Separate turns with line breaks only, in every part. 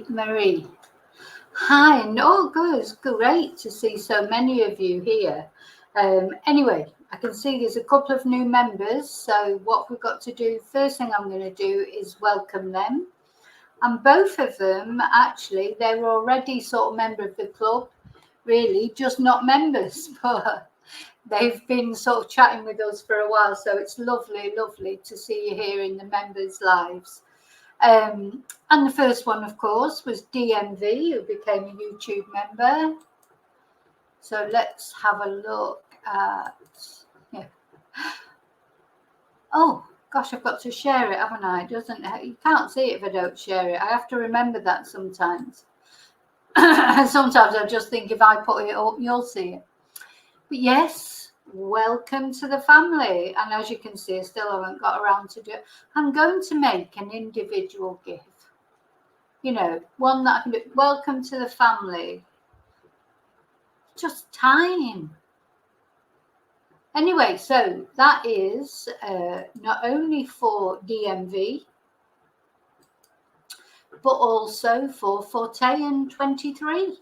Marie. Hi, and good. It's great to see so many of you here. Anyway, I can see there's a couple of new members. So what we've got to do, first thing I'm going to do is welcome them. And both of them, actually, they were already sort of member of the club, really, just not members, but they've been sort of chatting with us for a while. So it's lovely, lovely to see you here in the members' lives. And the first one, of course, was DMV, who became a YouTube member. So let's have a look at, yeah. Oh, gosh, I've got to share it, haven't I? You can't see it if I don't share it. I have to remember that sometimes. Sometimes I just think if I put it up, you'll see it. But yes, welcome to the family. And as you can see, I still haven't got around to do it. I'm going to make an individual gift. You know, one that I can do. Welcome to the family. Just time. Anyway, so that is not only for DMV, but also for Thurday 23.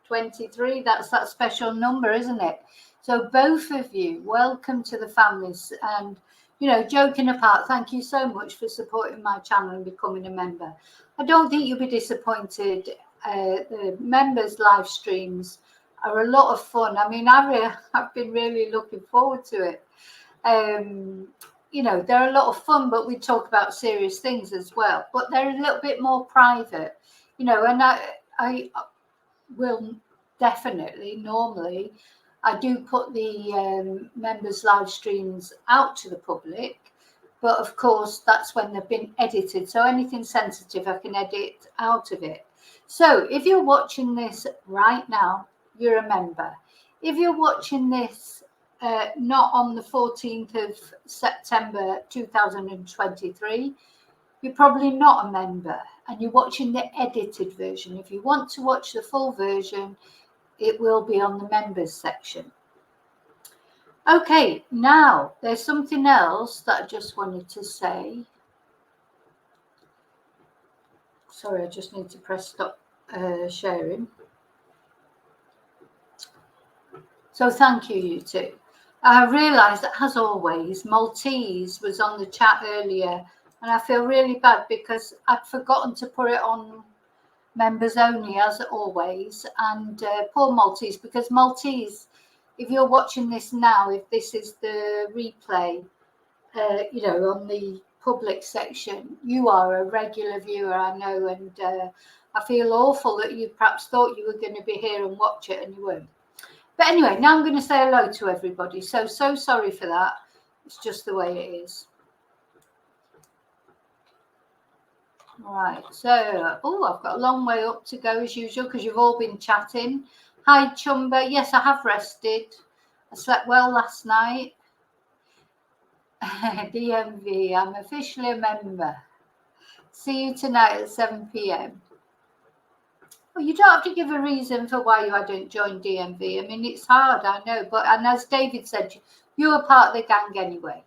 23. That's that special number, isn't it? So both of you, welcome to the families. And you know, joking apart, thank you so much for supporting my channel and becoming a member. I don't think you'll be disappointed. The members' live streams are a lot of fun. I mean, I've been really looking forward to it. You know, they're a lot of fun, but we talk about serious things as well. But they're a little bit more private, you know, and I will definitely, normally, I do put the members' live streams out to the public, but of course that's when they've been edited. So anything sensitive, I can edit out of it. So if you're watching this right now, you're a member. If you're watching this not on the 14th of September 2023, you're probably not a member and you're watching the edited version. If you want to watch the full version, it will be on the members section. Okay, now there's something else that I just wanted to say. Sorry, I just need to press stop sharing. So thank you, you two. I realised that, as always, Maltese was on the chat earlier, and I feel really bad because I'd forgotten to put it on members only, as always. And poor Maltese, because Maltese, if you're watching this now, if this is the replay, you know, on the public section, you are a regular viewer, I know, and I feel awful that you perhaps thought you were going to be here and watch it and you weren't. But anyway, now I'm going to say hello to everybody. So sorry for that. It's just the way it is. Right, so, I've got a long way up to go as usual because you've all been chatting. Hi, Chumba. Yes, I have rested. I slept well last night. DMV, I'm officially a member. See you tonight at 7 p.m. Well, you don't have to give a reason for why you hadn't joined DMV. I mean, it's hard, I know. And as David said, you were part of the gang anyway.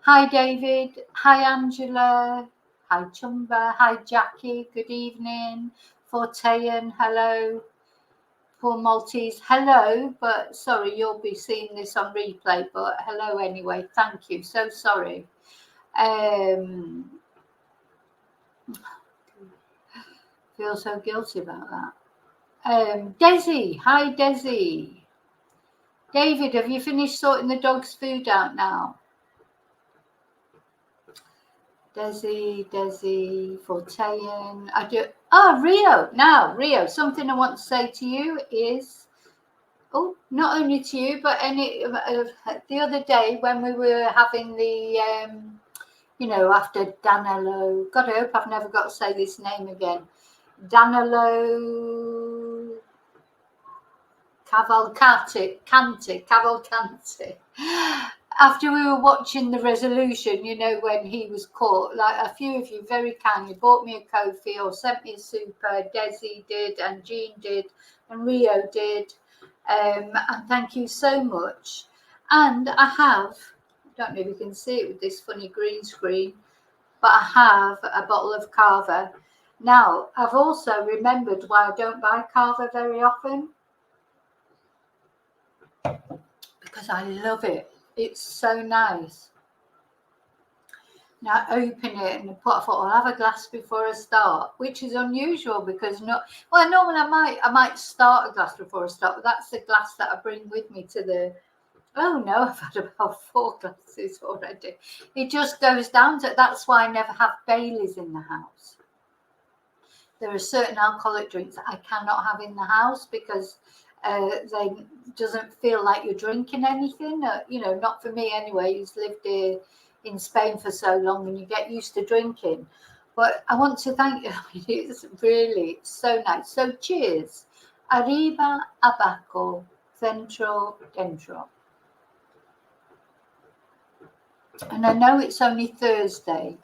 Hi, David. Hi, Angela. Hi, Chumba. Hi, Jackie. Good evening. Fortean, hello. Poor Maltese, hello. But sorry, you'll be seeing this on replay. But hello anyway. Thank you. So sorry. Feel so guilty about that. Desi, hi, Desi. David, have you finished sorting the dog's food out now? Desi, Fortean. Rio. Now, Rio, something I want to say to you is, not only to you, but the other day when we were having the, you know, after Danilo, God, I hope I've never got to say this name again. Danilo Cavalcanti. After we were watching the resolution, you know, when he was caught, like a few of you very kindly bought me a Kofi or sent me a super. Desi did, and Jean did, and Rio did. And thank you so much. And I don't know if you can see it with this funny green screen.
but I have a bottle of Carver. Now, I've also remembered why I don't buy Carver very often. Because I love it. It's so nice. Now open it and I thought I'll have a glass before I start, which is unusual because normally I might start a glass before I start, but that's the glass that I bring with me to the. Oh no, I've had about 4 glasses already. It just goes down to, that's why I never have Baileys in the house. There are certain alcoholic drinks that I cannot have in the house because they doesn't feel like you're drinking anything. Not for me anyway. Who's lived here in Spain for so long and you get used to drinking. But I want to thank you. It's really so nice. So cheers. Arriba, abajo, centro, dentro. And I know it's only Thursday,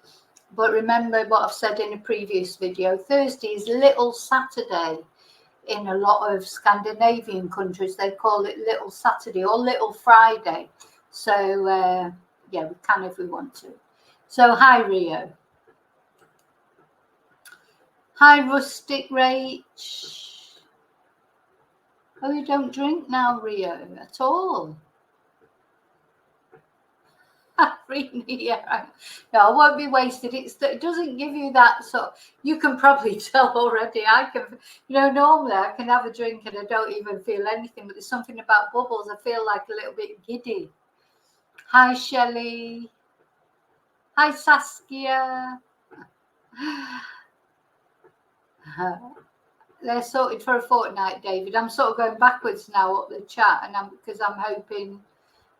but remember what I've said in a previous video. Thursday is Little Saturday. In a lot of Scandinavian countries, they call it Little Saturday or Little Friday. So, yeah, we can if we want to. So, hi, Rio. Hi, Rustic Rach. Oh, you don't drink now, Rio, at all? Yeah. No, I won't be wasted. It doesn't give you that sort. You can probably tell already. I can, normally I can have a drink and I don't even feel anything, but there's something about bubbles. I feel like a little bit giddy. Hi, Shelley. Hi, Saskia. They're sorted for a fortnight, David. I'm sort of going backwards now up the chat, and because I'm hoping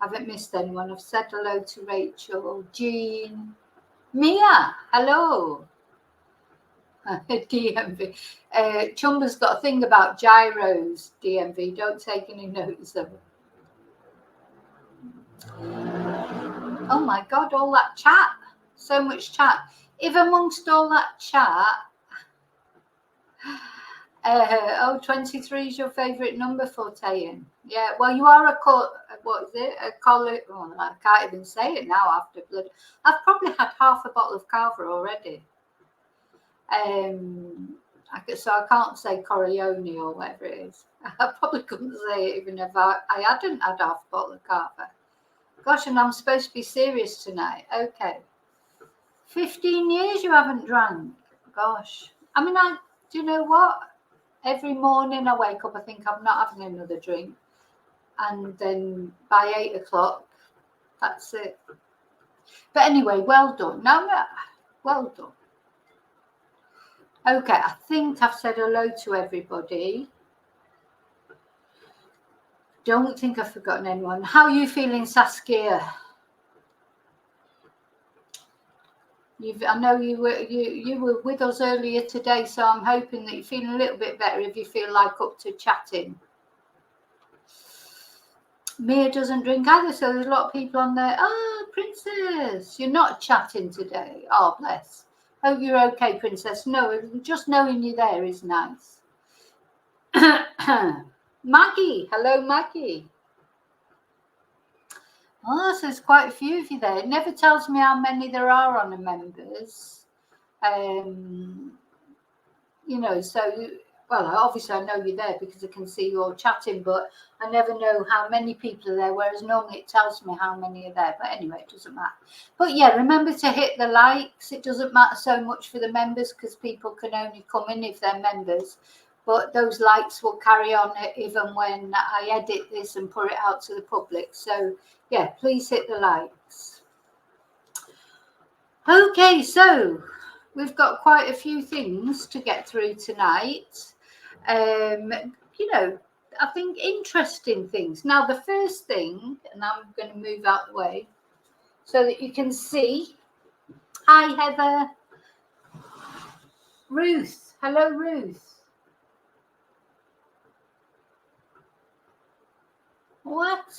I haven't missed anyone. I've said hello to Rachel, Jean, Mia. Hello. DMV. Chumba's got a thing about gyros. DMV. Don't take any notice of it. Oh my God! All that chat. So much chat. If amongst all that chat. 23 is your favourite number for Tayan. Yeah, well, you are what is it? A collar. Oh, I can't even say it now after blood. I've probably had half a bottle of Carver already. So I can't say Corleone or whatever it is. I probably couldn't say it even if I hadn't had half a bottle of Carver. Gosh, and I'm supposed to be serious tonight. Okay. 15 years you haven't drank. Gosh. I mean, do you know what? Every morning I wake up, I think I'm not having another drink. And then by 8 o'clock, that's it. But anyway, well done. No, well done. Okay, I think I've said hello to everybody. Don't think I've forgotten anyone. How are you feeling, Saskia? I know you were with us earlier today, so I'm hoping that you're feeling a little bit better if you feel like up to chatting. Mia doesn't drink either, so there's a lot of people on there. Oh, Princess, you're not chatting today. Oh, bless. Hope you're okay, Princess. No, just knowing you there is nice. Maggie, hello, Maggie. Oh, so there's quite a few of you there. It never tells me how many there are on the members. So, well, obviously I know you're there because I can see you all chatting, but I never know how many people are there, whereas normally it tells me how many are there. But anyway, it doesn't matter. But yeah, remember to hit the likes. It doesn't matter so much for the members because people can only come in if they're members. But those likes will carry on even when I edit this and put it out to the public. So yeah, please hit the likes. Okay, so we've got quite a few things to get through tonight. I think interesting things. Now, the first thing, and I'm going to move out the way so that you can see. Hi, Heather. Ruth. Hello, Ruth. What?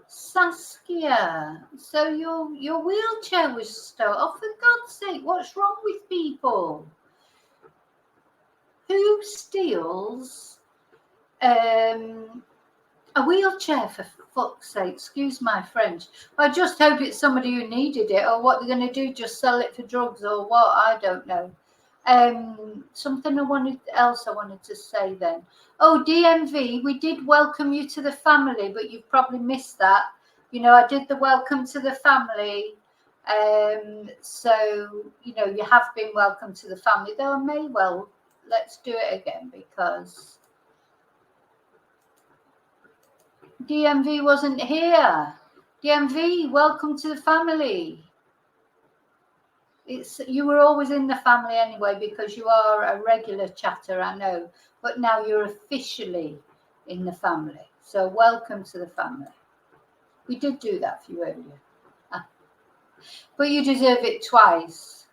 Saskia, so your wheelchair was stolen. Oh, for God's sake, what's wrong with people? Who steals
A wheelchair, for fuck's sake, excuse my French. I just hope it's somebody who needed it, or what they're going to do, just sell it for drugs or what, I don't know. Something else I wanted to say then. Oh, DMV, we did welcome you to the family, but you've probably missed that. You know, I did the welcome to the family. So, you know, you have been welcome to the family, though I may well, let's do it again, because DMV wasn't here. DMV, welcome to the family. You were always in the family anyway, because you are a regular chatter, I know, but now you're officially in the family. So welcome to the family. We did do that for you earlier, but you deserve it twice.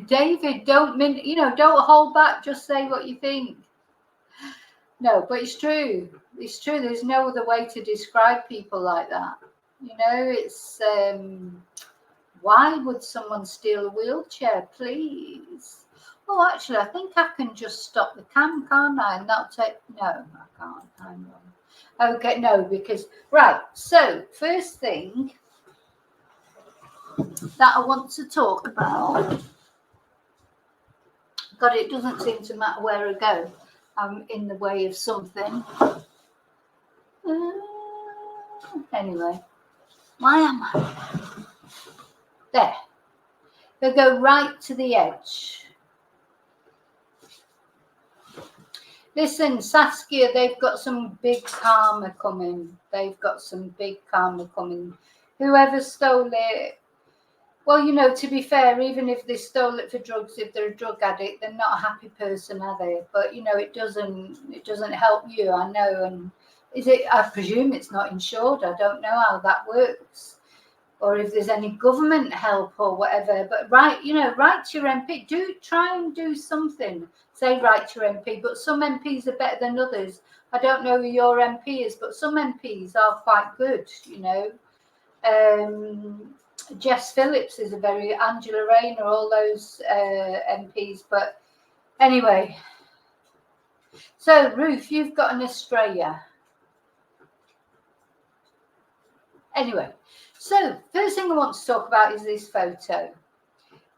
David, don't hold back. Just say what you think. No, but it's true. It's true. There's no other way to describe people like that. You know, it's why would someone steal a wheelchair, please? Oh, actually, I think I can just stop the cam, can't I? And that'll take. No, I can't. Hang on. Okay, no, because right. So first thing that I want to talk about. God, it doesn't seem to matter where I go. I'm in the way of something. Anyway, why am I? There. They go right to the edge. Listen, Saskia, they've got some big karma coming. They've got some big karma coming. Whoever stole it, well, you know, to be fair, even if they stole it for drugs, if they're a drug addict, they're not a happy person, are they? But you know, it doesn't help you, I know. And I presume it's not insured. I don't know how that works, or if there's any government help or whatever. But write to your MP. Do try and do something. Say write to your MP. But some MPs are better than others. I don't know who your MP is, but some MPs are quite good. You know. Jess Phillips is Angela Rayner, all those MPs. But anyway, so Ruth, you've got an Australia. Anyway, so first thing I want to talk about is this photo.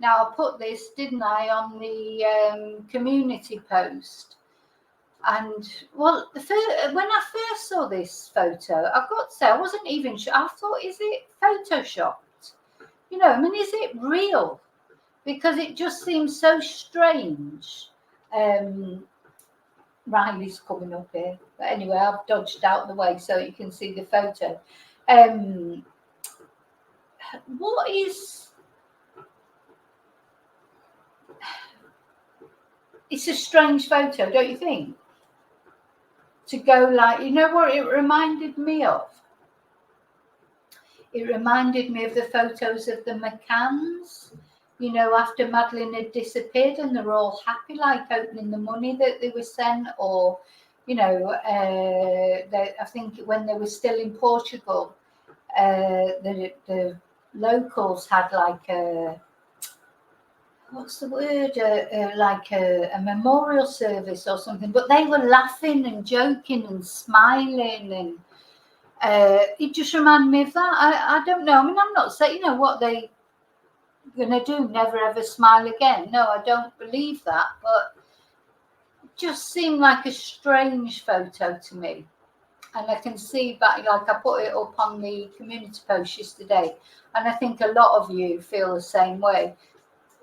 Now, I put this, didn't I, on the community post. And, well, when I first saw this photo, I've got to say, I wasn't even sure. I thought, is it Photoshopped? You know, I mean, is it real? Because it just seems so strange. Riley's coming up here. But anyway, I've dodged out of the way so you can see the photo. What is... It's a strange photo, don't you think? To go like... You know what it reminded me of? It reminded me of the photos of the McCanns, you know, after Madeleine had disappeared and they're all happy, like opening the money that they were sent, or, you know, I think when they were still in Portugal, the locals had like a, what's the word, like a memorial service or something, but they were laughing and joking and smiling, and it just reminded me of that. I don't know. I mean, I'm not saying, you know, what they going to do, never ever smile again. No, I don't believe that. But it just seemed like a strange photo to me. And I can see back, like I put it up on the community post yesterday. And I think a lot of you feel the same way.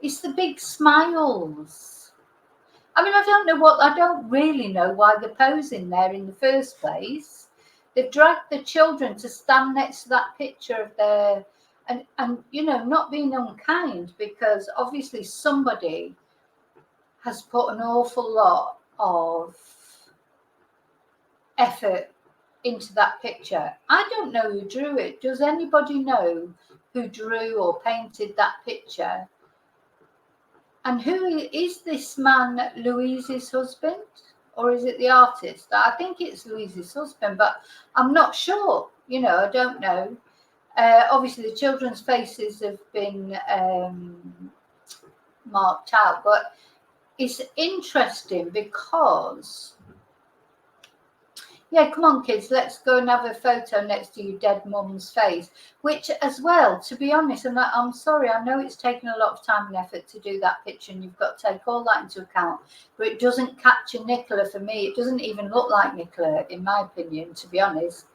It's the big smiles. I mean, I don't really know why they're posing there in the first place. They've dragged the children to stand next to that picture of their, and you know, not being unkind, because obviously somebody has put an awful lot of effort into that picture. I don't know who drew it. Does anybody know who drew or painted that picture? And who is this man, Louise's husband? Or is it the artist? I think it's Louise's husband, but I'm not sure. You know, I don't know. Obviously, the children's faces have been marked out, but it's interesting because, yeah, come on, kids, let's go and have a photo next to your dead mum's face. Which, as well, to be honest, and I'm sorry, I know it's taken a lot of time and effort to do that picture, and you've got to take all that into account. But it doesn't capture Nicola for me. It doesn't even look like Nicola, in my opinion, to be honest.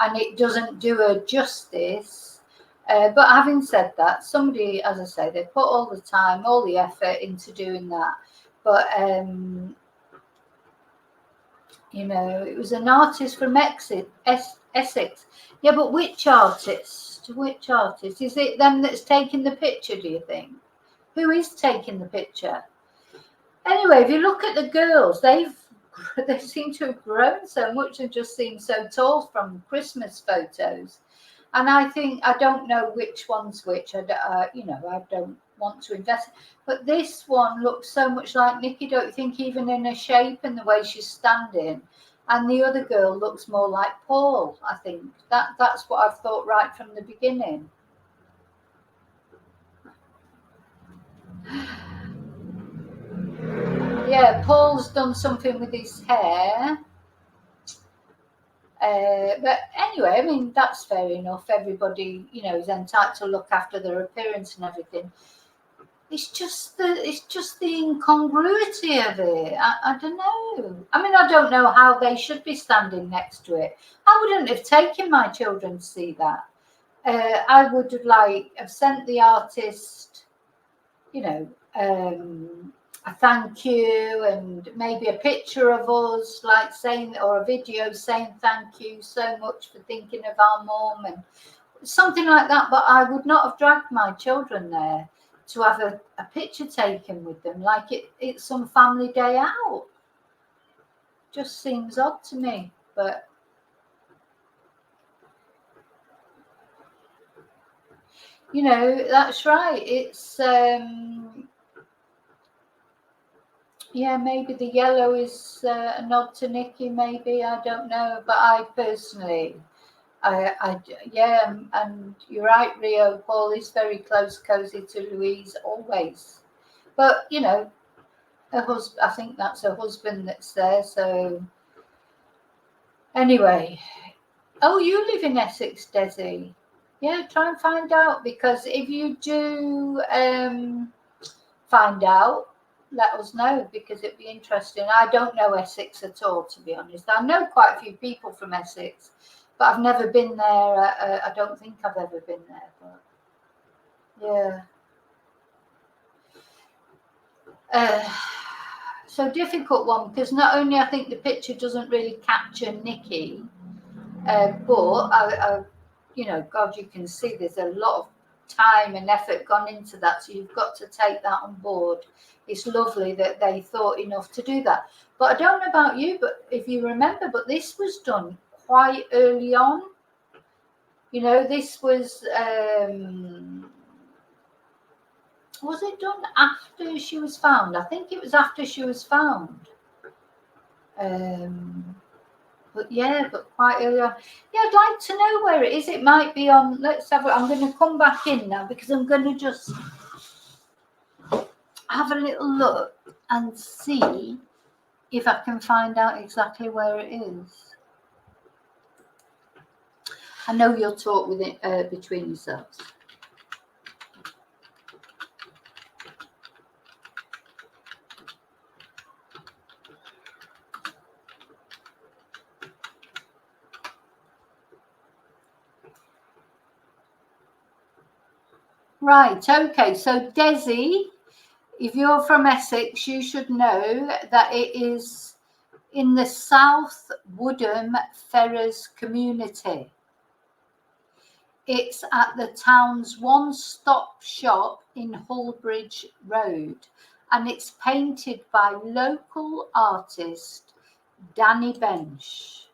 And it doesn't do her justice. But having said that, somebody, as I say, they put all the time, all the effort into doing that. But you know, it was an artist from Essex. Yeah, but which artist? Which artist? Is it them that's taking the picture, do you think? Who is taking the picture? Anyway, if you look at the girls, they seem to have grown so much and just seem so tall from Christmas photos. And I think, I don't know which one's which. You know, I don't want to invest. But this one looks so much like Nikki, don't you think, even in her shape and the way she's standing? And the other girl looks more like Paul, I think. That's what I've thought right from the beginning. Yeah, Paul's done something with his hair. But anyway, I mean, that's fair enough. Everybody, you know, is entitled to look after their appearance and everything. It's just the incongruity of it. I don't know. I mean, I don't know how they should be standing next to it. I wouldn't have taken my children to see that. I would have sent the artist, you know, a thank you and maybe a picture of us, like saying, or a video saying thank you so much for thinking of our mum and something like that. But I would not have dragged my children there to have a picture taken with them like it's some family day out. Just seems odd to me, but you know, that's right. It's yeah, maybe the yellow is a nod to Nikki, maybe, I don't know. But I personally, yeah, and you're right, Rio. Paul is very close, cozy to Louise always. But you know, I think that's her husband that's there. So anyway, oh, you live in Essex, Desi? Yeah, try and find out, because if you do find out, let us know, because it'd be interesting. I don't know Essex at all, to be honest. I know quite a few people from Essex, but I've never been there. I don't think I've ever been there, but yeah. So difficult one, because not only I think the picture doesn't really capture Nikki, but I, you know, God, you can see there's a lot of time and effort gone into that, so you've got to take that on board. It's lovely that they thought enough to do that. But I don't know about you, but if you remember, but this was done quite early on. You know, this was it done after she was found? I think it was after she was found. But yeah, but quite early on. Yeah, I'd like to know where it is. It might be on. Let's have it. I'm going to come back in now, because I'm going to just have a little look and see if I can find out exactly where it is. I know you'll talk with it between yourselves. Right, okay, so Desi, if you're from Essex, you should know that it is in the South Woodham Ferrers community. It's at the town's one-stop shop in Hullbridge Road, and it's painted by local artist Danny Bench.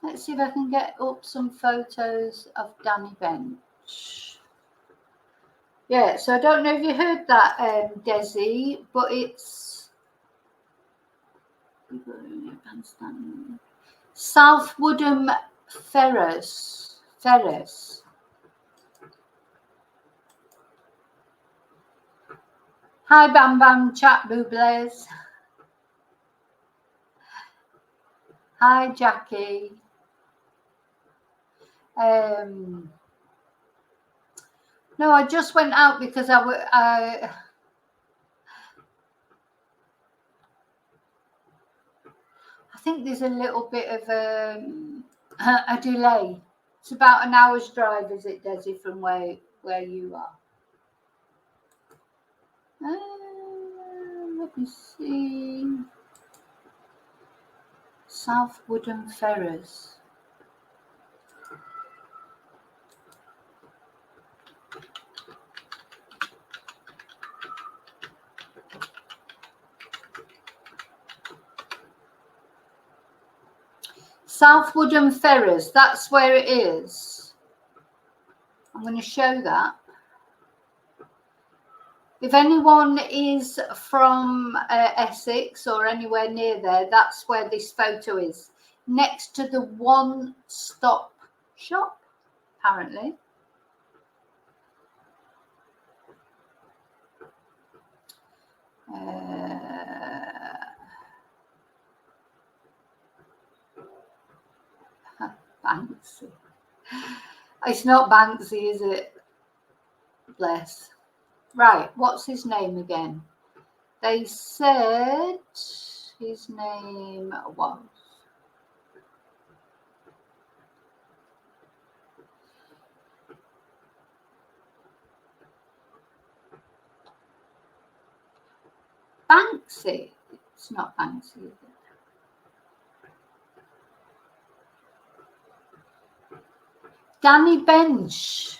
Let's see if I can get up some photos of Danny Bench. Yeah, so I don't know if you heard that, Desi, but it's South Woodham Ferrers. Hi, Bam Bam Chat Boobles. Hi, Jackie. No, I just went out because I think there's a little bit of a delay. It's about an hour's drive, is it, Desi, from where you are? Let me see. South Wooden Ferrers. South Wooden Ferrers, that's where it is. I'm going to show that. If anyone is from Essex or anywhere near there, that's where this photo is. Next to the One Stop Shop, apparently. Banksy. It's not Banksy, is it? Bless. Right, what's his name again? They said his name was Banksy. It's not Banksy, is it? Danny Bench.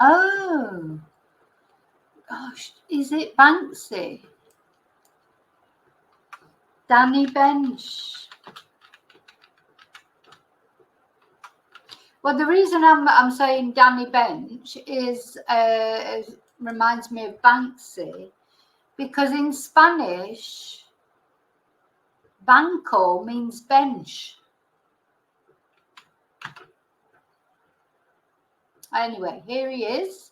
Oh, gosh, is it Banksy? Danny Bench. Well, the reason I'm saying Danny Bench is reminds me of Banksy, because in Spanish, banco means bench. Anyway, here he is.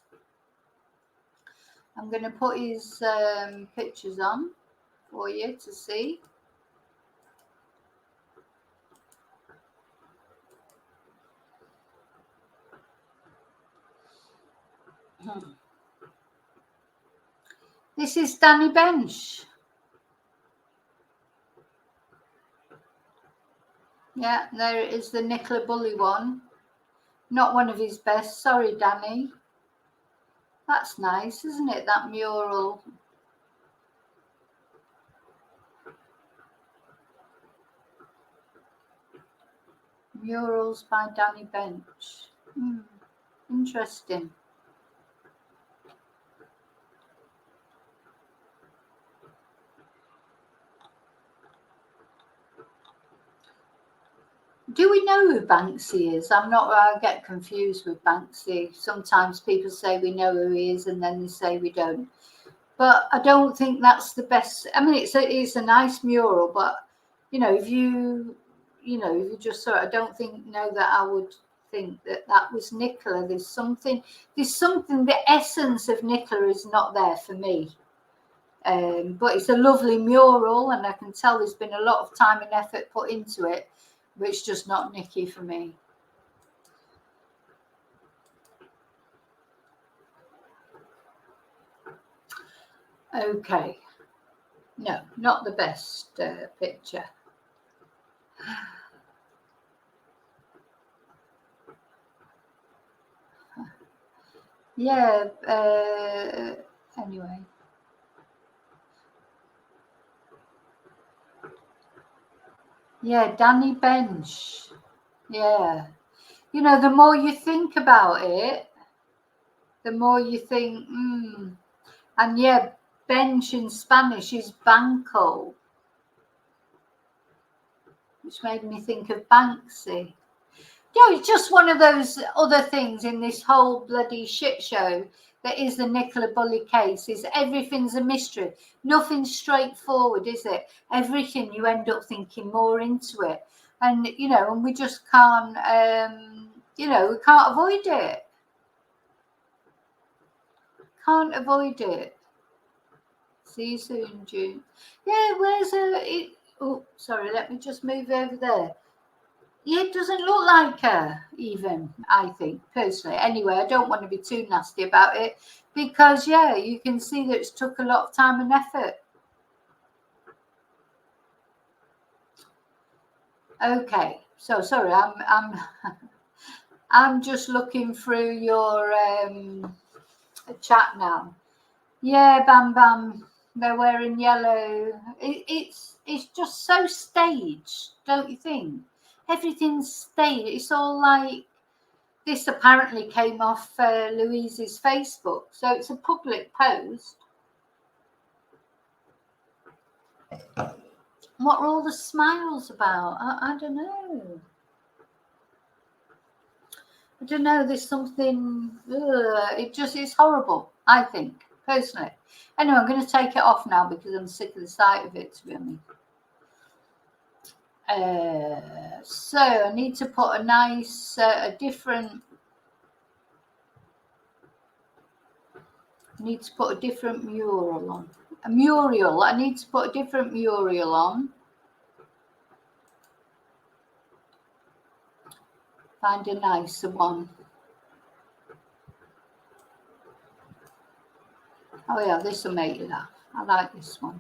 I'm going to put his pictures on for you to see. This is Danny Bench. Yeah, there it is, the Nicola Bulley one. Not one of his best. Sorry, Danny. That's nice, isn't it? That mural. Murals by Danny Bench. Interesting. Do we know who Banksy is? I get confused with Banksy. Sometimes people say we know who he is and then they say we don't. But I don't think that's the best. I mean, it's a nice mural, but if you just saw it, I don't know that I would think that was Nicola. There's something, the essence of Nicola is not there for me. But it's a lovely mural, and I can tell there's been a lot of time and effort put into it, but it's just not Nikki for me. Okay. No, not the best picture. Yeah, anyway. Yeah, Danny Bench. Yeah. The more you think about it, the more you think, And yeah, bench in Spanish is banco, which made me think of Banksy. It's just one of those other things in this whole bloody shit show that is the Nicola Bulley case. Is everything's a mystery. Nothing's straightforward, is it? Everything you end up thinking more into it, and and we just can't, we can't avoid it. Can't avoid it. See you soon, June. Yeah, where's her? Oh, sorry, let me just move over there. Yeah, it doesn't look like her, even, I think, personally. Anyway, I don't want to be too nasty about it because, yeah, you can see that it's took a lot of time and effort. Okay, so sorry, I'm just looking through your chat now. Yeah, Bam Bam, they're wearing yellow. It's just so staged, don't you think? Everything's staged. It's all like this. Apparently came off Louise's Facebook, so it's a public post. What are all the smiles about? I don't know. I don't know. There's something. It just is horrible, I think, personally. Anyway, I'm going to take it off now because I'm sick of the sight of it, to be honest. So I need to put a nice, a different. I need to put a different mural on. A mural. I need to put a different mural on. Find a nicer one. Oh yeah, this will make you laugh. I like this one.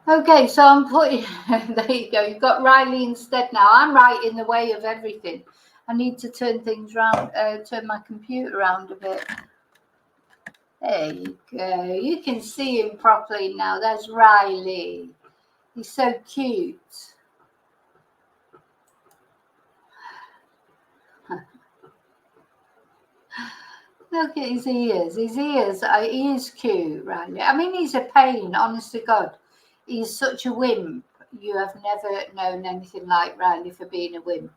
Okay, so I'm putting, there you go, you've got Riley instead now. I'm right in the way of everything. I need to turn things around, turn my computer around a bit. There you go. You can see him properly now. There's Riley. He's so cute. Look at his ears. His ears, he is cute, Riley. I mean, he's a pain, honest to God. He's such a wimp. You have never known anything like Riley for being a wimp.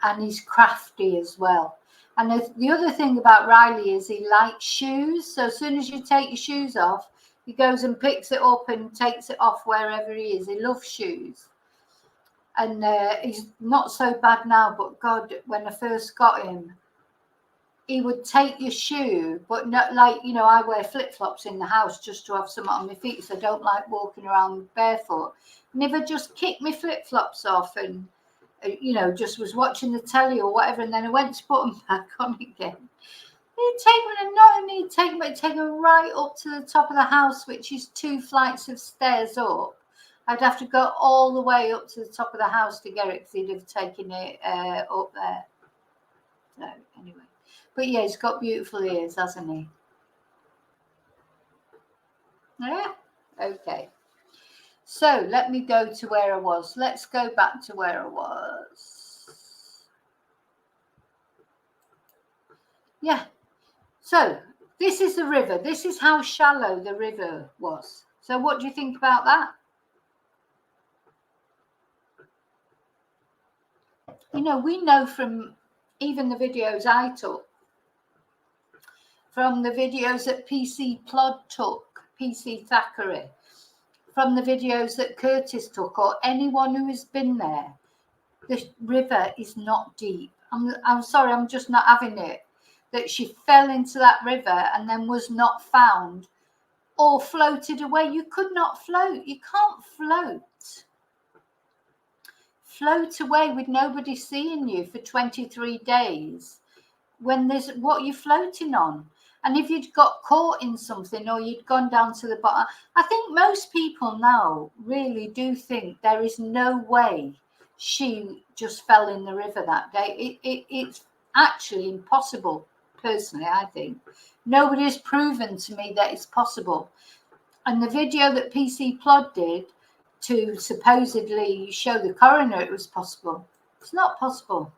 And he's crafty as well. And the other thing about Riley is he likes shoes. So as soon as you take your shoes off, he goes and picks it up and takes it off wherever he is. He loves shoes. And he's not so bad now, but God, when I first got him, he would take your shoe, but not like, you know, I wear flip-flops in the house just to have some on my feet, so I don't like walking around barefoot. And if I just kicked my flip-flops off and, you know, just was watching the telly or whatever, and then I went to put them back on again, he'd take me, and not only he'd take me, take me right up to the top of the house, which is 2 flights of stairs up. I'd have to go all the way up to the top of the house to get it because he'd have taken it up there. So anyway. But yeah, he's got beautiful ears, hasn't he? Yeah. Okay. So let me go to where I was. Let's go back to where I was. Yeah. So this is the river. This is how shallow the river was. So what do you think about that? You know, we know from even the videos I took, from the videos that PC Plod took, PC Thackeray, from the videos that Curtis took, or anyone who has been there, the river is not deep. I'm sorry, I'm just not having it. That she fell into that river and then was not found or floated away. You could not float. You can't float. Float away with nobody seeing you for 23 days when there's what you're floating on. And if you'd got caught in something or you'd gone down to the bottom, I think most people now really do think there is no way she just fell in the river that day. It's actually impossible, personally, I think. Nobody has proven to me that it's possible. And the video that PC Plod did to supposedly show the coroner it was possible, it's not possible.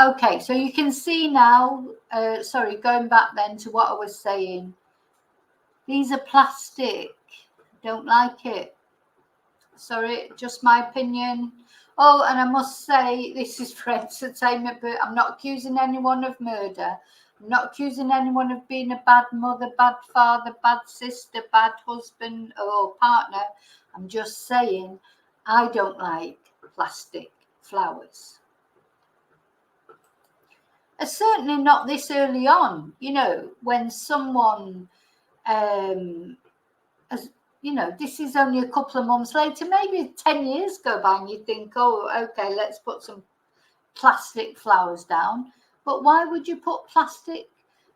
Okay, so you can see now, sorry, going back then to what I was saying. These are plastic. Don't like it. Sorry, just my opinion. Oh, and I must say, this is for entertainment, but I'm not accusing anyone of murder. I'm not accusing anyone of being a bad mother, bad father, bad sister, bad husband or partner. I'm just saying, I don't like plastic flowers. Certainly not this early on, you know, when someone, as you know, this is only a couple of months later, maybe 10 years go by and you think, oh, okay, let's put some plastic flowers down. But why would you put plastic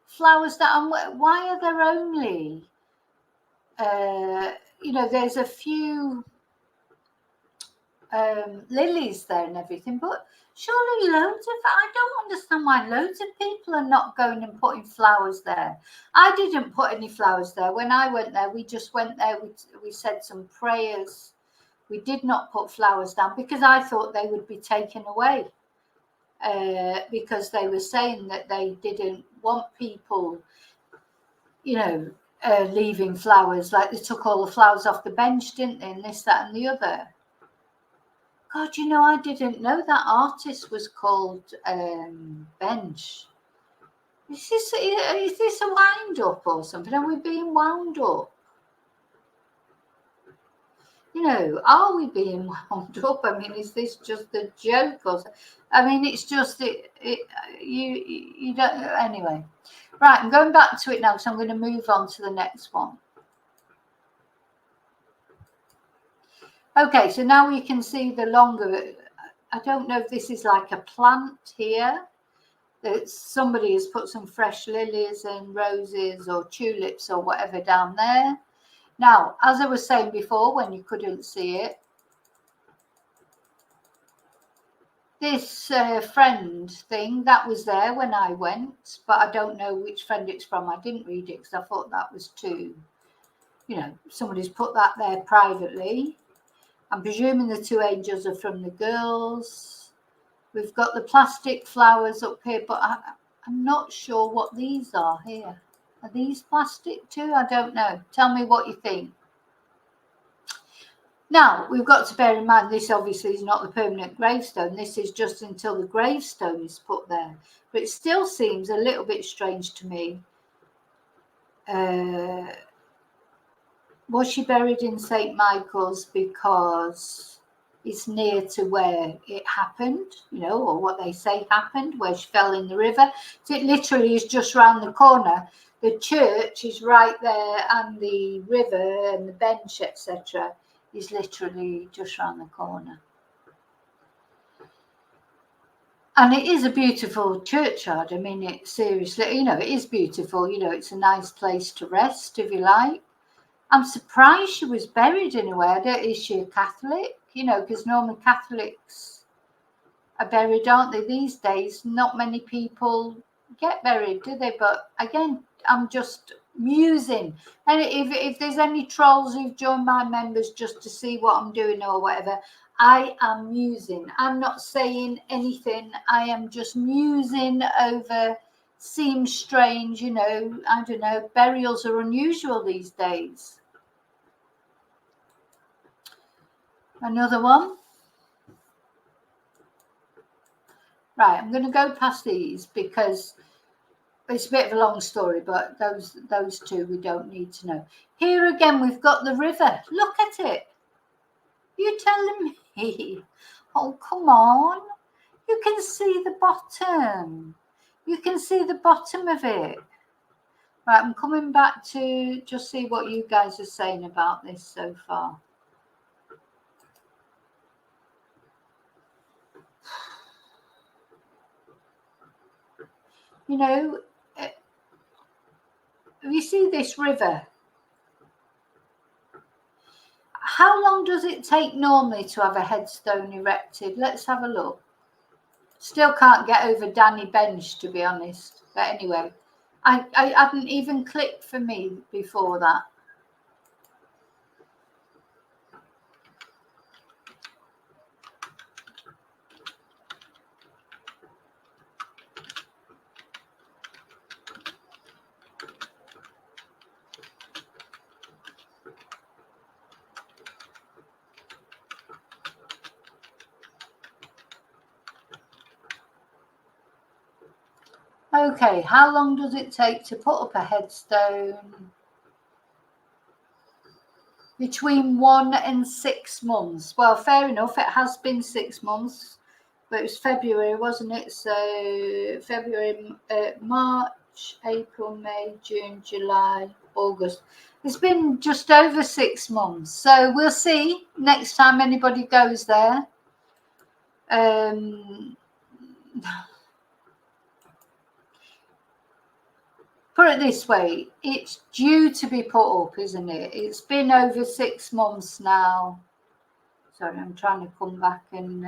flowers down? Why are there only, you know, there's a few lilies there and everything, but surely loads of, I don't understand why loads of people are not going and putting flowers there. I didn't put any flowers there. When I went there, we just went there, we said some prayers. We did not put flowers down because I thought they would be taken away, because they were saying that they didn't want people, you know, leaving flowers, like they took all the flowers off the bench, didn't they, and this, that and the other. God, you know, I didn't know that artist was called Bench. Is this a wind up or something? Are we being wound up? You know, are we being wound up? I mean, is this just a joke or something? I mean, it's just you don't. Anyway, right. I'm going back to it now, so I'm going to move on to the next one. Okay, so now we can see the longer. I don't know if this is like a plant here. That somebody has put some fresh lilies and roses or tulips or whatever down there. Now, as I was saying before, when you couldn't see it, this friend thing that was there when I went, but I don't know which friend it's from. I didn't read it because I thought that was too, you know, somebody's put that there privately. I'm presuming the two angels are from the girls. We've got the plastic flowers up here, but I'm not sure what these are here. Are these plastic too? I don't know. Tell me what you think. Now, we've got to bear in mind this obviously is not the permanent gravestone. This is just until the gravestone is put there. But it still seems a little bit strange to me. Was she buried in St. Michael's because it's near to where it happened, you know, or what they say happened, where she fell in the river? So it literally is just round the corner. The church is right there, and the river and the bench, etc., is literally just round the corner. And it is a beautiful churchyard. I mean, it seriously, you know, it is beautiful. You know, it's a nice place to rest, if you like. I'm surprised she was buried in a way. Is she a Catholic? You know, because normally Catholics are buried, aren't they? These days, not many people get buried, do they? But again, I'm just musing. And if there's any trolls who've joined my members just to see what I'm doing or whatever, I am musing. I'm not saying anything. I am just musing over. Seems strange, you know. I don't know. Burials are unusual these days. Another one. Right, I'm going to go past these because it's a bit of a long story, but those two we don't need to know. Here again, we've got the river. Look at it. You telling me? Oh, come on. You can see the bottom. You can see the bottom of it. Right, I'm coming back to just see what you guys are saying about this so far. You know, you see this river. How long does it take normally to have a headstone erected? Let's have a look. Still can't get over Danny Bench, to be honest. But anyway, I hadn't even clicked for me before that. Okay, how long does it take to put up a headstone? between 1 and 6 months. Well, fair enough, it has been 6 months, but it was February, wasn't it? So February, March, April, May, June, July, August. It's been just over 6 months. So we'll see next time anybody goes there. Put it this way, it's due to be put up, isn't it? It's been over 6 months now. Sorry, I'm trying to come back and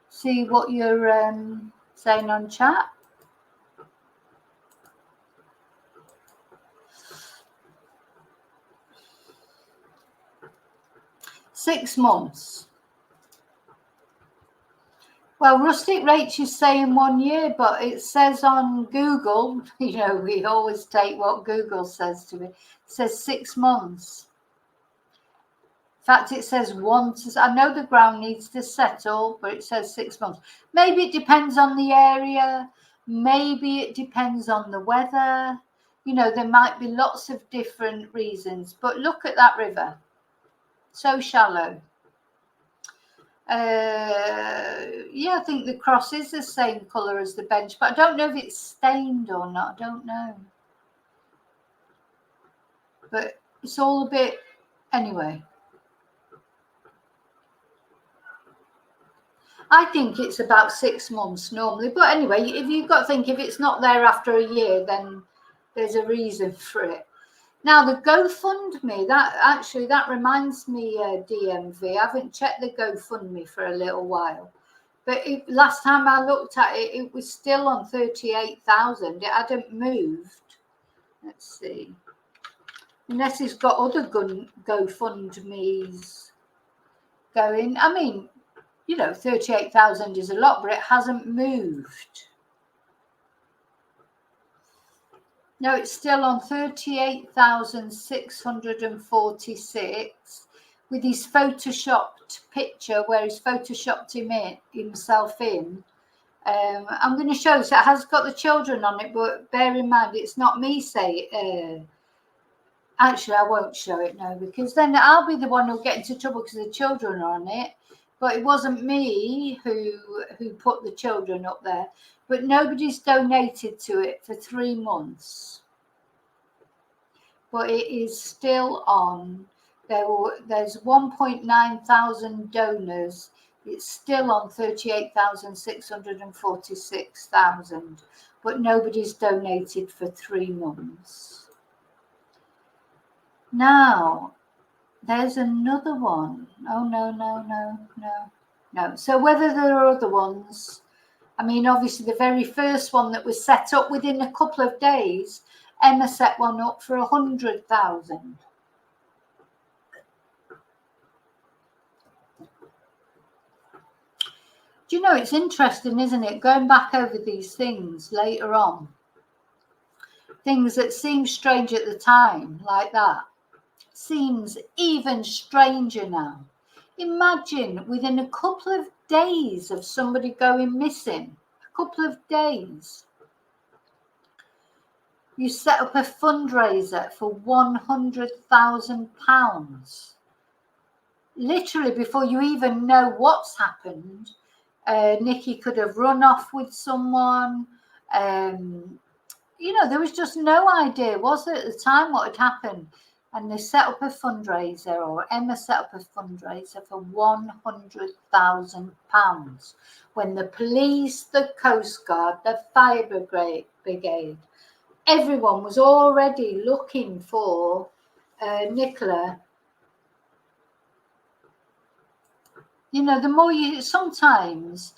see what you're saying on chat. Six months. Well, Rustic Rach is saying 1 year, but it says on Google, you know, we always take what Google says to me. It says 6 months. In fact, it says once. I know the ground needs to settle, but it says 6 months. Maybe it depends on the area. Maybe it depends on the weather. You know, there might be lots of different reasons. But look at that river. So shallow. Yeah, I think the cross is the same colour as the bench, but I don't know if it's stained or not. I don't know. But it's all a bit... Anyway. I think it's about 6 months normally. But anyway, if you've got to think, if it's not there after a year, then there's a reason for it. Now, the GoFundMe, that reminds me, DMV. I haven't checked the GoFundMe for a little while. But last time I looked at it, it was still on 38,000. It hadn't moved. Let's see. Unless it's got other GoFundMes going. I mean, you know, 38,000 is a lot, but it hasn't moved. No, it's still on 38,646 with his photoshopped picture where he's photoshopped himself in. I'm going to show you. So it has got the children on it, but bear in mind it's not me saying. Actually, I won't show it now because then I'll be the one who'll get into trouble because the children are on it. But it wasn't me who put the children up there. But nobody's donated to it for 3 months. But it is still on. There's 1.9 thousand donors. It's still on 38,646,000. But nobody's donated for 3 months. Now, there's another one. Oh, no. So whether there are other ones, I mean, obviously the very first one that was set up within a couple of days, Emma set one up for 100,000. Do you know, it's interesting, isn't it? Going back over these things later on. Things that seem strange at the time, like that, seems even stranger now. Imagine within a couple of days of somebody going missing, a couple of days, you set up a fundraiser for £100,000. Literally before you even know what's happened, Nikki could have run off with someone. You know, there was just no idea, was there, at the time what had happened? And they set up a fundraiser, or Emma set up a fundraiser for £100,000. When the police, the Coast Guard, the Fire Brigade, everyone was already looking for Nicola. You know, the more you, sometimes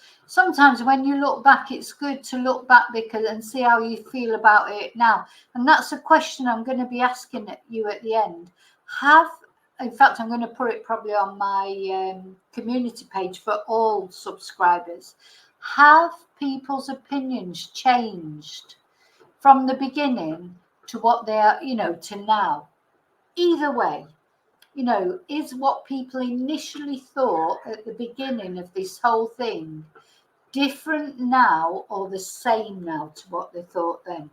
when you look back, it's good to look back and see how you feel about it now. And that's a question I'm going to be asking you at the end. In fact, I'm going to put it probably on my community page for all subscribers. Have people's opinions changed from the beginning to what they are, you know, to now? Either way. You know, is what people initially thought at the beginning of this whole thing different now or the same now to what they thought then?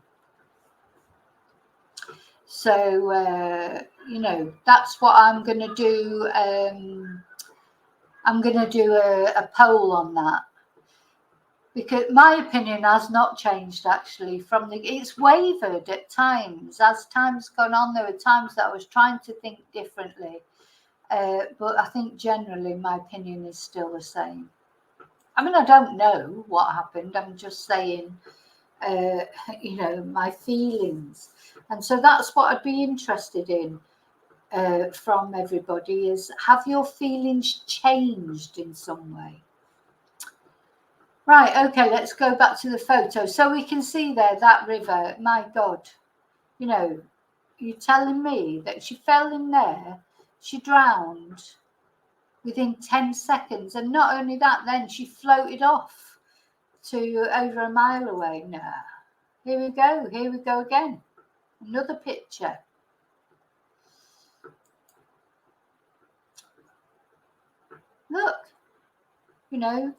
So, you know, that's what I'm going to do. I'm going to do a poll on that, because my opinion has not changed actually it's wavered at times. As time's gone on, there were times that I was trying to think differently. But I think generally my opinion is still the same. I mean, I don't know what happened. I'm just saying, you know, my feelings. And so that's what I'd be interested in from everybody is, have your feelings changed in some way? Right, okay, let's go back to the photo. So we can see there, that river, my God, you know, you're telling me that she fell in there, she drowned within 10 seconds. And not only that, then she floated off to over a mile away. No, here we go again. Another picture. Look, you know,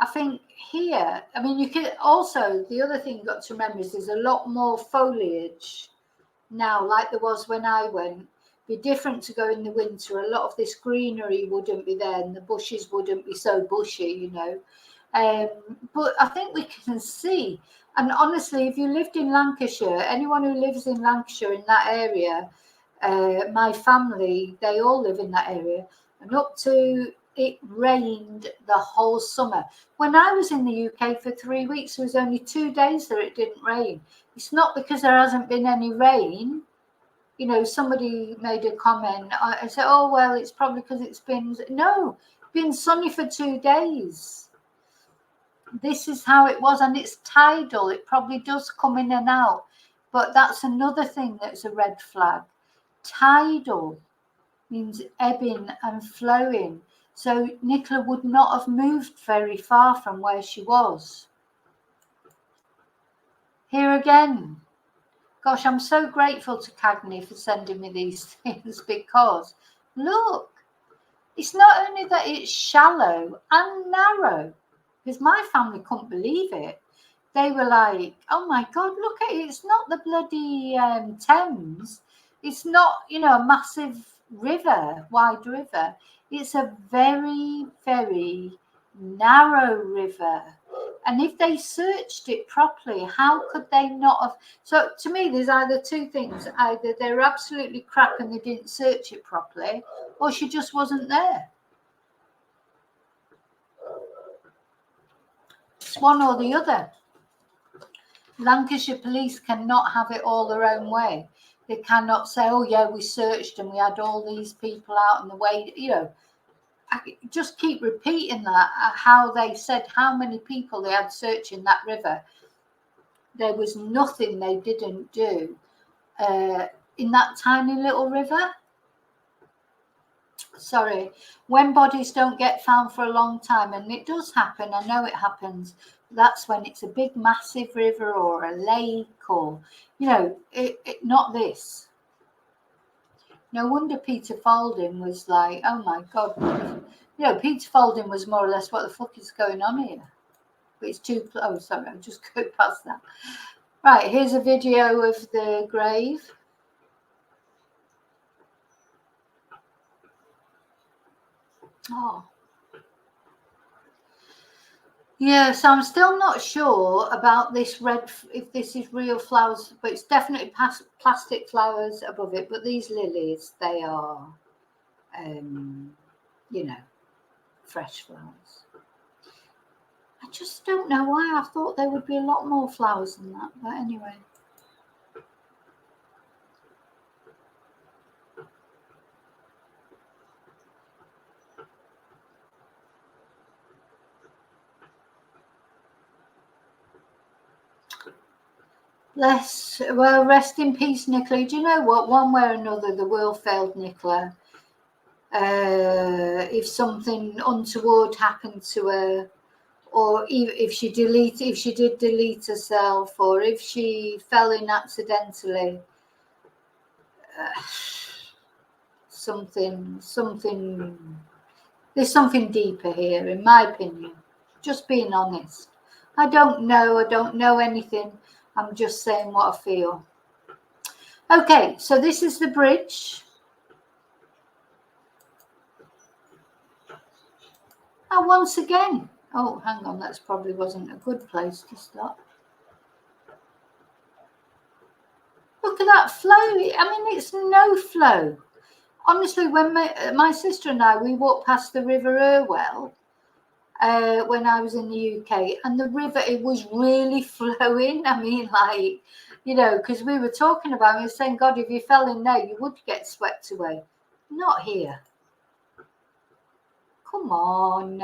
I think here, I mean, you can also, the other thing you've got to remember is there's a lot more foliage now, like there was when I went. Be different to go in the winter. A lot of this greenery wouldn't be there and the bushes wouldn't be so bushy, you know. But I think we can see, and honestly, if you lived in Lancashire, anyone who lives in Lancashire in that area, my family, they all live in that area, and up to it rained the whole summer. When I was in the UK for 3 weeks, there was only 2 days that it didn't rain. It's not because there hasn't been any rain. You know, somebody made a comment. I said, oh, well, it's probably because it's been, no, been sunny for 2 days. This is how it was, and it's tidal. It probably does come in and out. But that's another thing that's a red flag. Tidal means ebbing and flowing. So Nicola would not have moved very far from where she was. Here again. Gosh, I'm so grateful to Cagney for sending me these things, because look, it's not only that it's shallow and narrow, because my family couldn't believe it. They were like, oh my God, look at it. It's not the bloody Thames. It's not, you know, a massive river, wide river. It's a very, very narrow river. And if they searched it properly, how could they not have? So to me, there's either two things. Either they're absolutely crap and they didn't search it properly, or she just wasn't there. It's one or the other. Lancashire police cannot have it all their own way. They cannot say, oh yeah, we searched and we had all these people out in the way, you know. I just keep repeating that, how they said how many people they had searching that river. There was nothing they didn't do in that tiny little river. Sorry, when bodies don't get found for a long time, and it does happen, I know it happens, that's when it's a big massive river or a lake, or, you know, not this. No wonder Peter Falding was like, oh my God. You know, Peter Falding was more or less, what the fuck is going on here? But it's too, oh, sorry, I'm just going past that. Right, here's a video of the grave. Oh. Yeah, so I'm still not sure about this red, if this is real flowers, but it's definitely plastic flowers above it. But these lilies, they are, you know, fresh flowers. I just don't know why. I thought there would be a lot more flowers than that, but anyway. Well, rest in peace, Nicola. Do you know what? One way or another, the world failed Nicola. If something untoward happened to her, or if she did delete herself, or if she fell in accidentally, something. There's something deeper here, in my opinion. Just being honest. I don't know anything. I'm just saying what I feel. Okay, so this is the bridge. And once again, oh, hang on, that probably wasn't a good place to stop. Look at that flow. I mean, it's no flow. Honestly, when my sister and I, we walked past the River Irwell when I was in the UK, and the river, it was really flowing. I mean, like, you know, because we were talking about it, we were saying, God, if you fell in there, you would get swept away. Not here. Come on.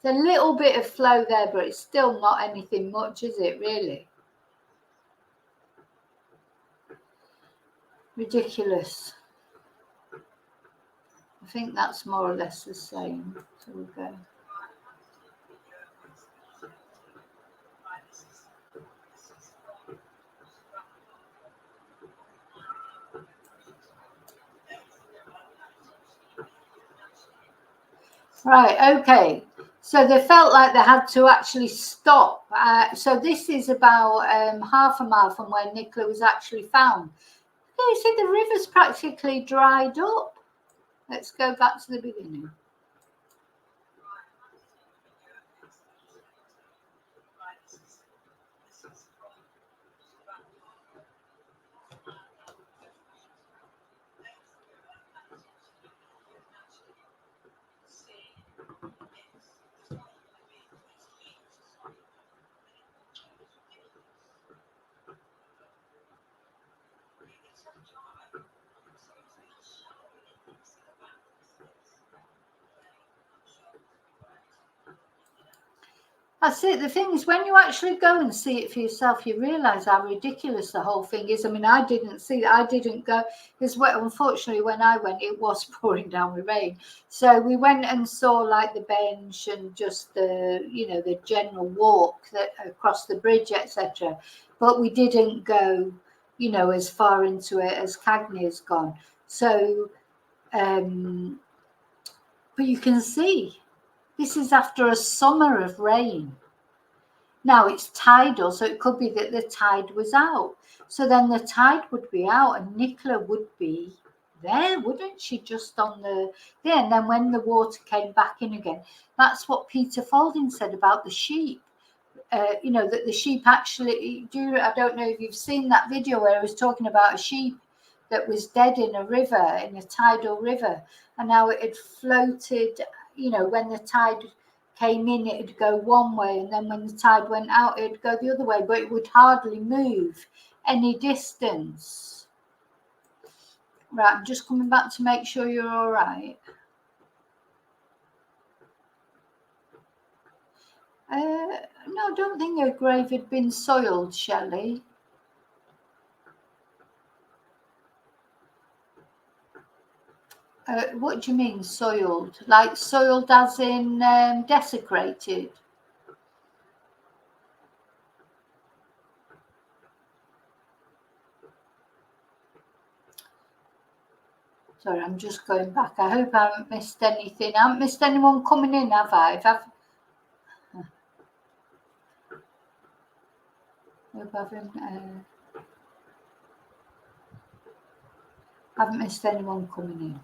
There's a little bit of flow there, but it's still not anything much, is it, really? Ridiculous. I think that's more or less the same. So we'll go. Right, okay. So they felt like they had to actually stop. So this is about half a mile from where Nicola was actually found. You see, the river's practically dried up. Let's go back to the beginning. That's it. The thing is, when you actually go and see it for yourself, you realise how ridiculous the whole thing is. I mean, I didn't see that. I didn't go. Because unfortunately, when I went, it was pouring down with rain. So we went and saw like the bench and just the, you know, the general walk that across the bridge, etc. But we didn't go, you know, as far into it as Cagney has gone. So, but you can see. This is after a summer of rain. Now it's tidal, so it could be that the tide was out. So then the tide would be out and Nicola would be there, wouldn't she? Just on the there. And then when the water came back in again, that's what Peter Falding said about the sheep. You know, that the sheep actually do. I don't know if you've seen that video where he was talking about a sheep that was dead in a river, in a tidal river, and how it had floated. You know, when the tide came in, it'd go one way, and then when the tide went out, it'd go the other way, but it would hardly move any distance. Right, I'm just coming back to make sure you're all right. No, I don't think her grave had been soiled, Shelley. What do you mean soiled? Like soiled as in desecrated? Sorry, I'm just going back. I hope I haven't missed anything. I haven't missed anyone coming in, have I? Haven't missed anyone coming in.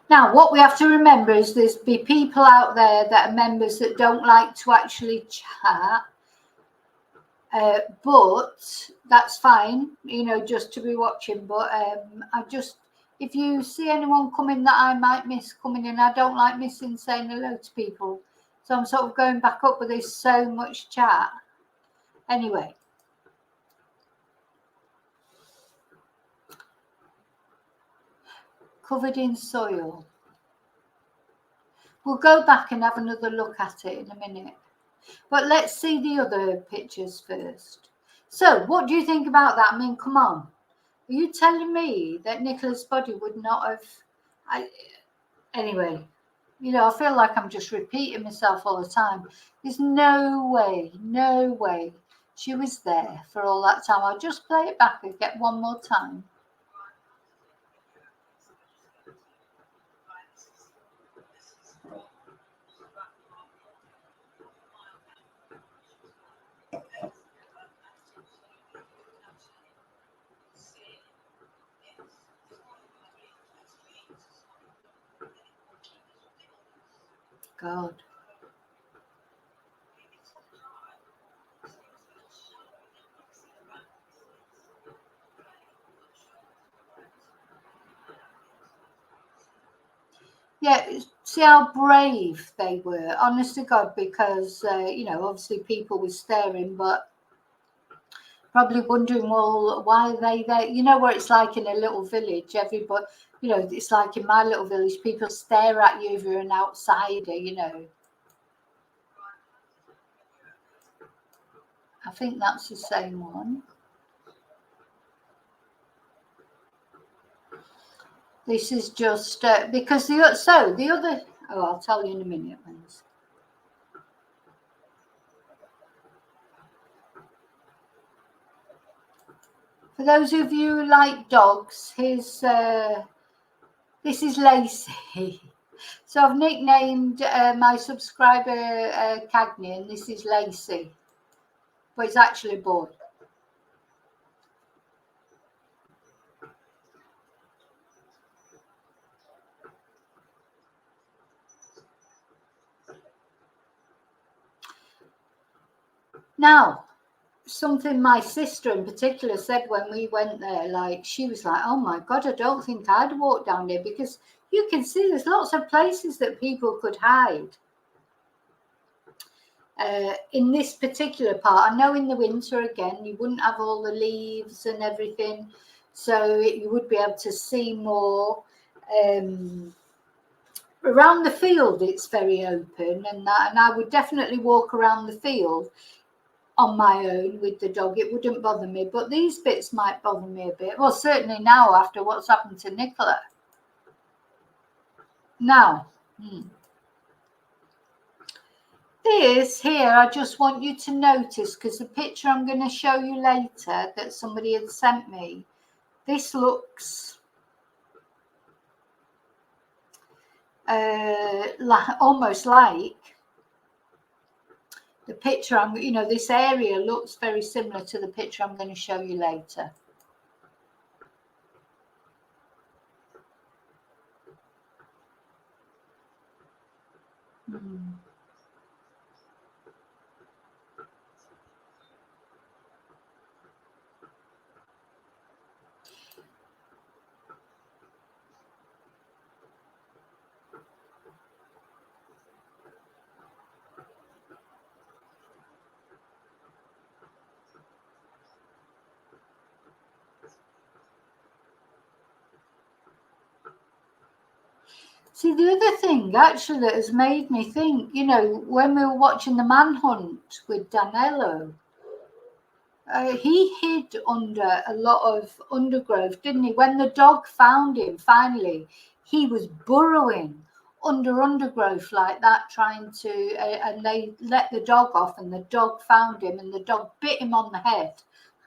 Now, what we have to remember is there's be people out there that are members that don't like to actually chat. But that's fine, you know, just to be watching. But I just, if you see anyone coming that I might miss coming in, I don't like missing saying hello to people. So I'm sort of going back up, but there's so much chat. Anyway. Covered in soil. We'll go back and have another look at it in a minute. But let's see the other pictures first. So what do you think about that? I mean, come on. Are you telling me that Nicola's body would not have... Anyway, you know, I feel like I'm just repeating myself all the time. There's no way she was there for all that time. I'll just play it back and get one more time. God. Yeah, see how brave they were, honest to God, because, you know, obviously people were staring, but probably wondering, well, why are they there? You know what it's like in a little village, everybody, you know, it's like in my little village, people stare at you if you're an outsider, you know. I think that's the same one. This is just because the other. Oh, I'll tell you in a minute. For those of you who like dogs, this is Lacey. So I've nicknamed my subscriber Cagney, and this is Lacey, but it's actually a boy. Now, something my sister in particular said when we went there, like she was like, oh my God, I don't think I'd walk down there, because you can see there's lots of places that people could hide. In this particular part, I know in the winter, again, you wouldn't have all the leaves and everything, so you would be able to see more. Around the field, it's very open, and I would definitely walk around the field on my own with the dog. It wouldn't bother me, but these bits might bother me a bit. Well, certainly now after what's happened to Nicola. Now, this here, I just want you to notice, because the picture I'm going to show you later that somebody had sent me, this looks almost like the picture you know, this area looks very similar to the picture I'm going to show you later. See, the other thing actually that has made me think, you know, when we were watching the manhunt with Danilo, he hid under a lot of undergrowth, didn't he? When the dog found him, finally, he was burrowing under undergrowth like that, trying to, and they let the dog off, and the dog found him, and the dog bit him on the head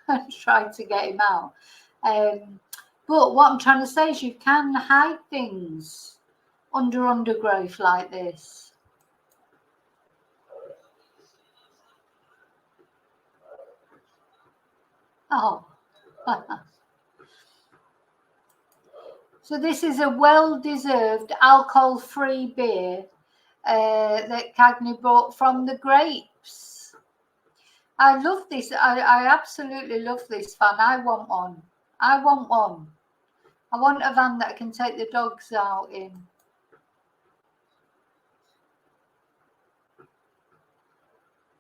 and tried to get him out. But what I'm trying to say is you can hide things under undergrowth like this. Oh. So this is a well-deserved alcohol-free beer that Cagney brought from the grapes. I love this. I absolutely love this van. I want one. I want one. I want a van that I can take the dogs out in.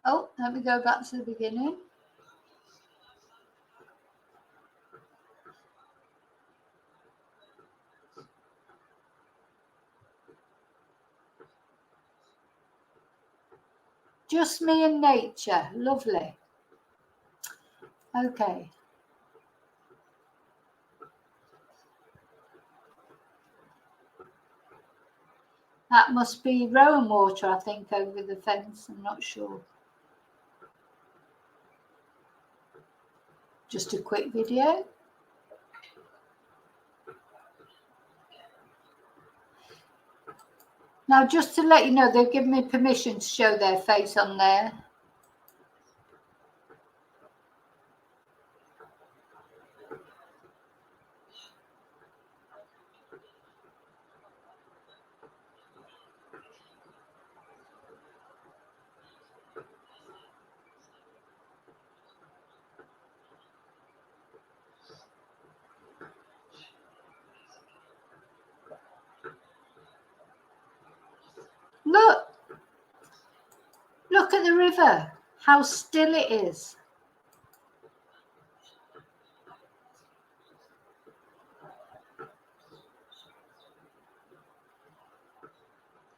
Oh, let me go back to the beginning. Just me and nature. Lovely. Okay. That must be Rowan water, I think, over the fence. I'm not sure. Just a quick video. Now, just to let you know, they've given me permission to show their face on there. Look at the river, how still it is.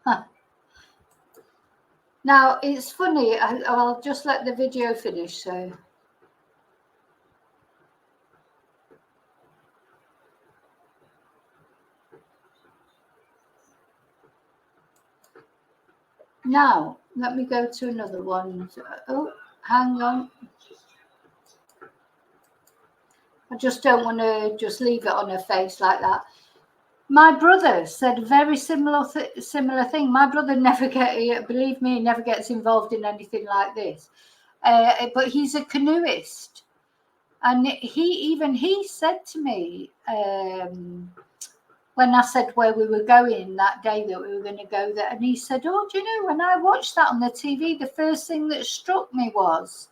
Huh. Now, it's funny, I'll just let the video finish, so. Now, let me go to another one. Oh, hang on. I just don't want to just leave it on her face like that. My brother said a very similar thing. My brother believe me, never gets involved in anything like this. But he's a canoeist. And he said to me, when I said where we were going that day that we were going to go there, and he said, oh, do you know, when I watched that on the TV, the first thing that struck me was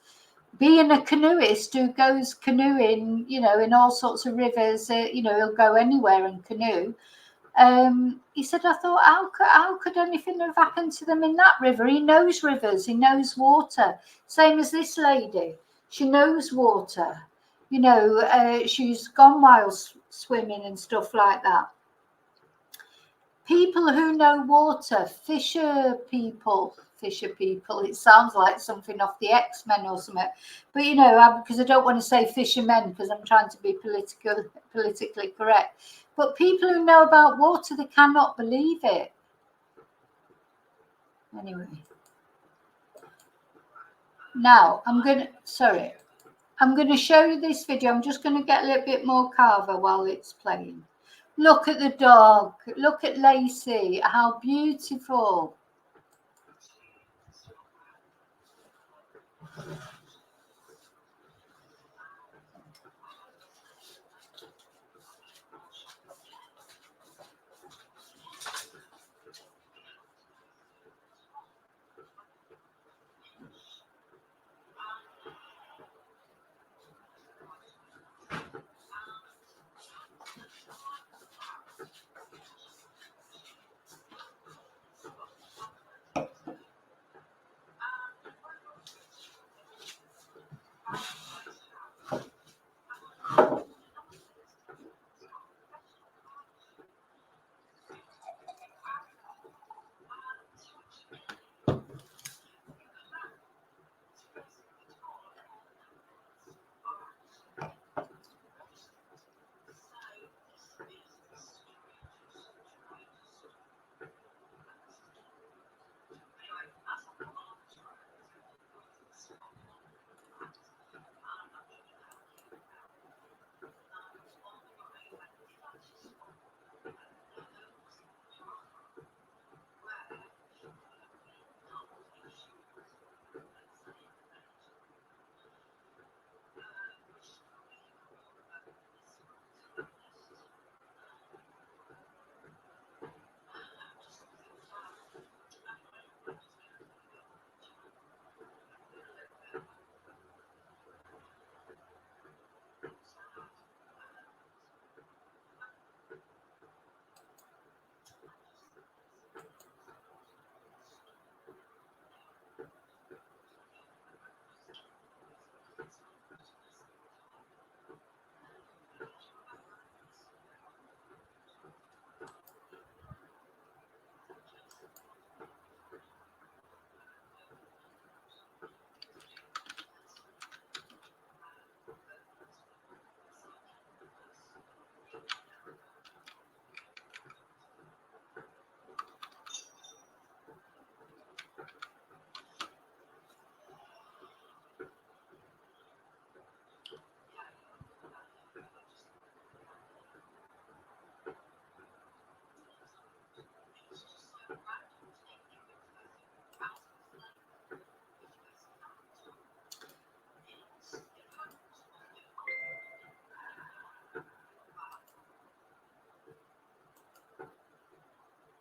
being a canoeist who goes canoeing, you know, in all sorts of rivers, you know, he'll go anywhere and canoe. He said, I thought, how could anything have happened to them in that river? He knows rivers, he knows water, same as this lady. She knows water, you know, she's gone wild swimming and stuff like that. People who know water, fisher people, it sounds like something off the X-Men or something, but you know, because I don't want to say fishermen because I'm trying to be politically correct, but people who know about water, they cannot believe it. Anyway, now I'm going to show you this video. I'm just going to get a little bit more Carver while it's playing. Look at the dog. Look at Lacey. How beautiful.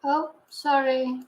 Oh, sorry.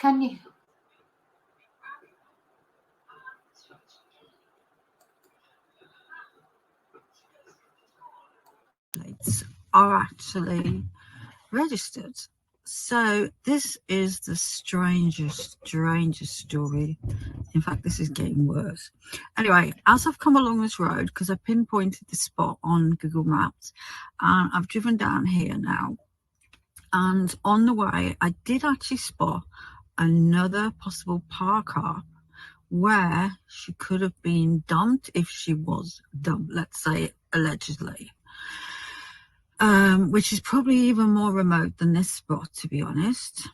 Can you?
Are actually registered. So this is the strangest story. In fact, this is getting worse. Anyway, as I've come along this road, because I pinpointed the spot on Google Maps, and I've driven down here now, and on the way I did actually spot another possible park car where she could have been dumped if she was dumped, let's say allegedly. Which is probably even more remote than this spot, to be honest.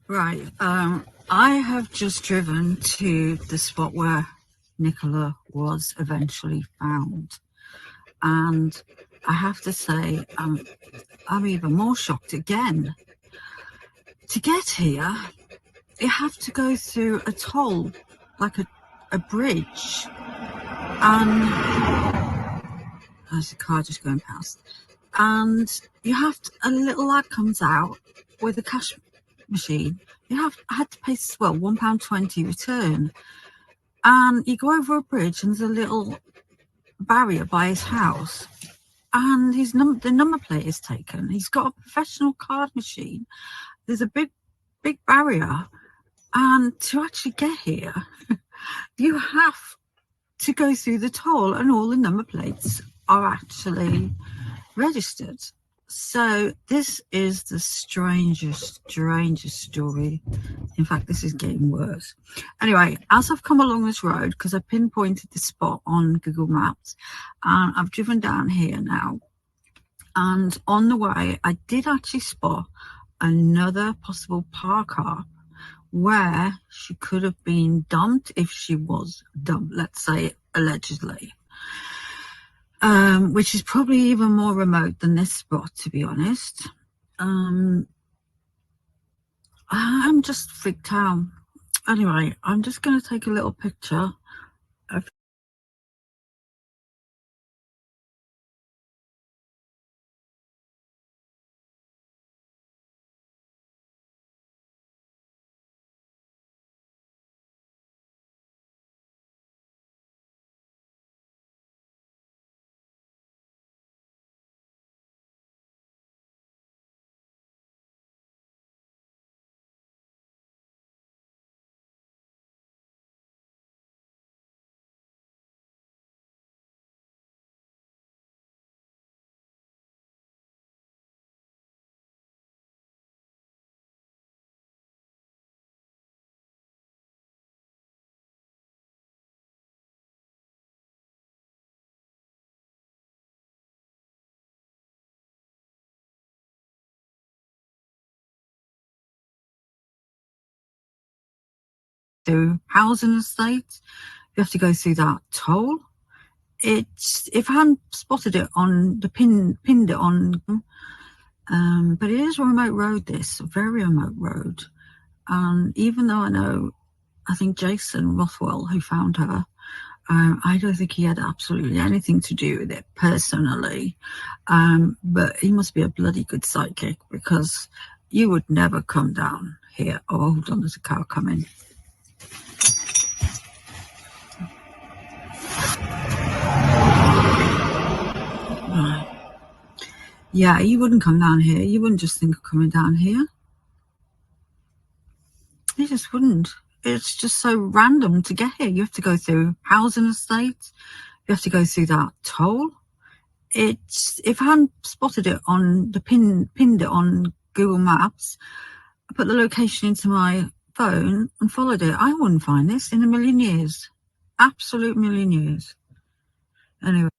Right. I have just driven to the spot where Nicola was eventually found. And I have to say, I'm even more shocked again. To get here, you have to go through a toll, like a bridge. And there's a car just going past. And you have to, a little lad comes out with a cash machine. I had to pay, well, £1.20 return. And you go over a bridge and there's a little barrier by his house. And the number plate is taken. He's got a professional card machine. There's a big barrier. And to actually get here, you have to go through the toll, and all the number plates are actually registered. So this is the strangest story. In fact, this is getting worse. Anyway, as I've come along this road, because I pinpointed the spot on Google Maps, and I've driven down here now, and on the way I did actually spot another possible park car where she could have been dumped if she was dumped, let's say allegedly. Which is probably even more remote than this spot, to be honest. I'm just freaked out. Anyway, I'm just going to take a little picture of through housing estates. You have to go through that toll. It's, if I hadn't spotted it on the pinned it on, but it is a remote road, this, a very remote road. And even though I think Jason Rothwell, who found her, I don't think he had absolutely anything to do with it personally, but he must be a bloody good psychic, because you would never come down here. Oh, hold on, there's a car coming. Right. Yeah, you wouldn't come down here. You wouldn't just think of coming down here. You just wouldn't. It's just so random to get here. You have to go through housing estates. You have to go through that toll. It's, if I hadn't spotted it on the pinned it on Google Maps, I put the location into my phone and followed it, I wouldn't find this in a million years. Absolute million years. Anyway.